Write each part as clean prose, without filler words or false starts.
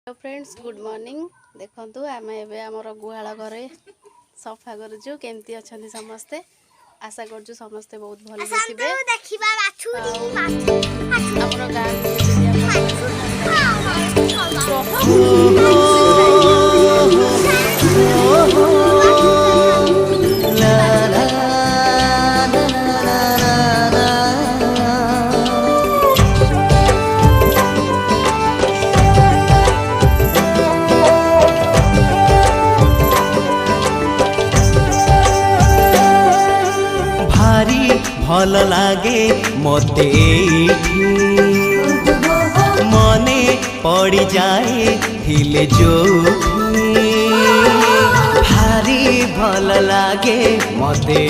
Hello friends good morning. देखंतु आम एबे हमर गुहाल घरे सफा करूछु। केमती अछंती समस्ते, आशा करछु समस्ते बहुत भल थिबे। देखिबा बाछुरी हमर गां को जदी भल लागे मते मने पड़ी जाए हिले जो भारी भल लागे मते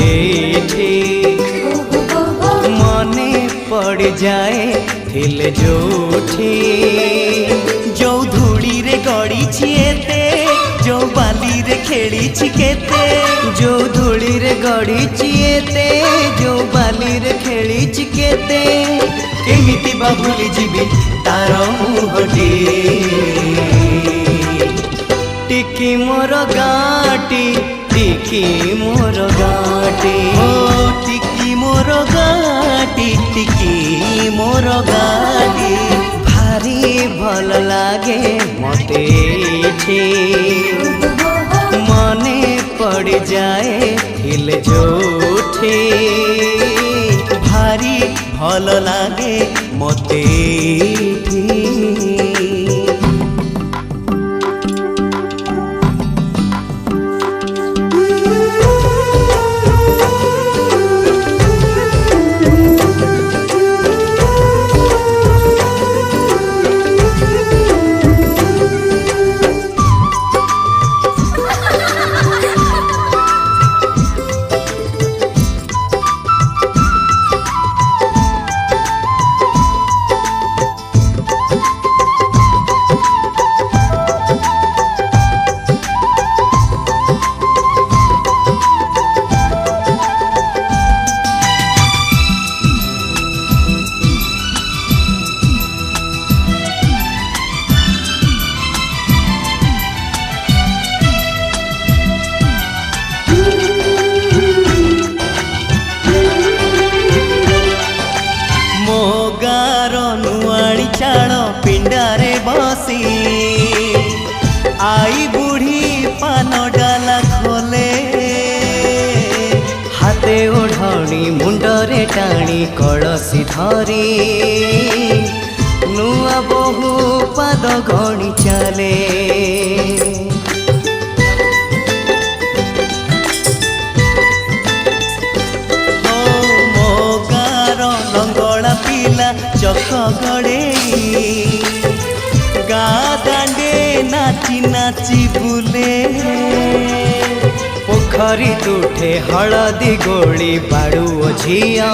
मने पड़ जाए हिले जोठी जो धूली रे गड़ी छिएते जो बाली रे खेली छिकेते जो धूली रे गड़ी छिएते जो बाली रे खेली छिकेते केमिति बा भूली जीवी तार मुहटी टिकी मोर गाटी टिकी मोर गाटी ओ टिकी मोर गाटी टिकी मोर गाटी भारी भल लागे मते मने पड़ जाए हिल जोठे भारी भल लागे मते पिंडारे बसी आई बुढ़ी पान डाला खोले हाथे ओढ़णी मुंडरे टाणी कलसी धरी नुआ बहु पाद गणी चले लंगड़ा पिला चक गड़े गा दांडे नाची नाची बुले पोखरी तुठे हलदी गोली बाड़ू झिया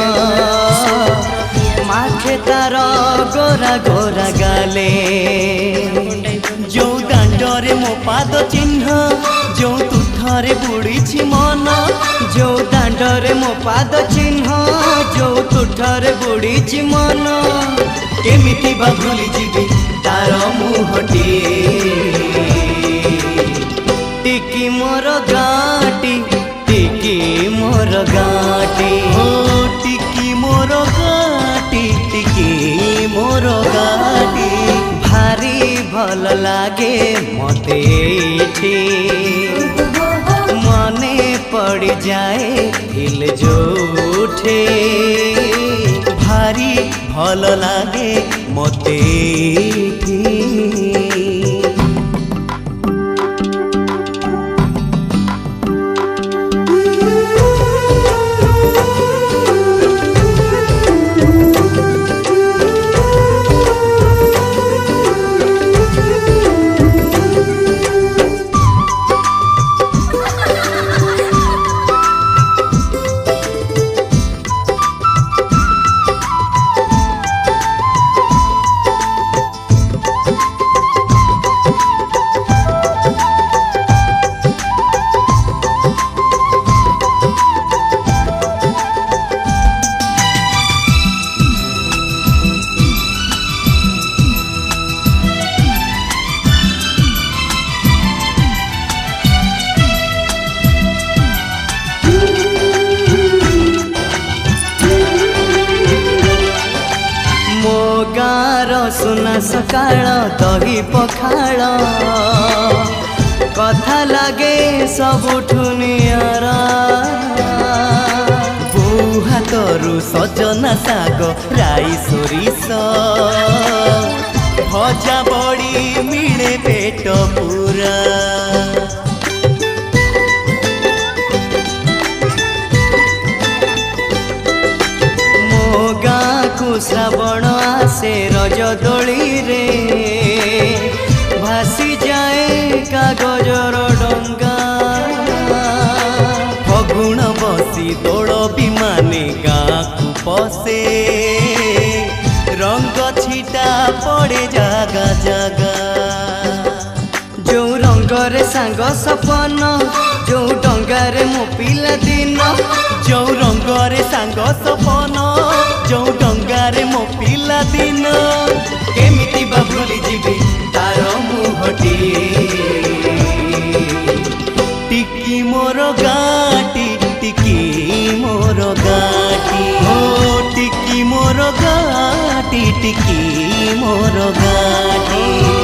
माथे तार गोरा गोरा गाले जो दांडरे मो पाद चिन्ह जो तुठरे बुड़ी मन जो दांडरे मो पाद चिन्ह जो तुठरे बुड़ी मन केमिति बा भूली जीवी तार मुहटी टिकी मोर गाटी टिकी मोर गाटी ओ टिकी मोर गाटी टिकी मोर गाटी भारी भल लागे मते मने पड़ जाए हिल जोठे भारी भल लागे मते सकाळ दही पखाळ कथा लागे सबुठु नियारा बोउ हातरू सजना साग राई सोरिष भजा बड़ी मिले पेट पूरा श्रावण आसे रज दोली रे भासी जाए कागजर डंगा फगुण बसी दौड़ विमाने गाँ को पसे रंग छिटा पड़े जागा जागा जो रंगरे सांग सपन जो डंगारे मो पिला दिन जो रंगरे सांग सपन जो डंगारे मो पिला दिन केमिति बा भूली जीवी तार मुहटी टिकी मोर गाटी टिकी मोर गाटी ओ टिकी मोर गाटी टिकी मोर गाटी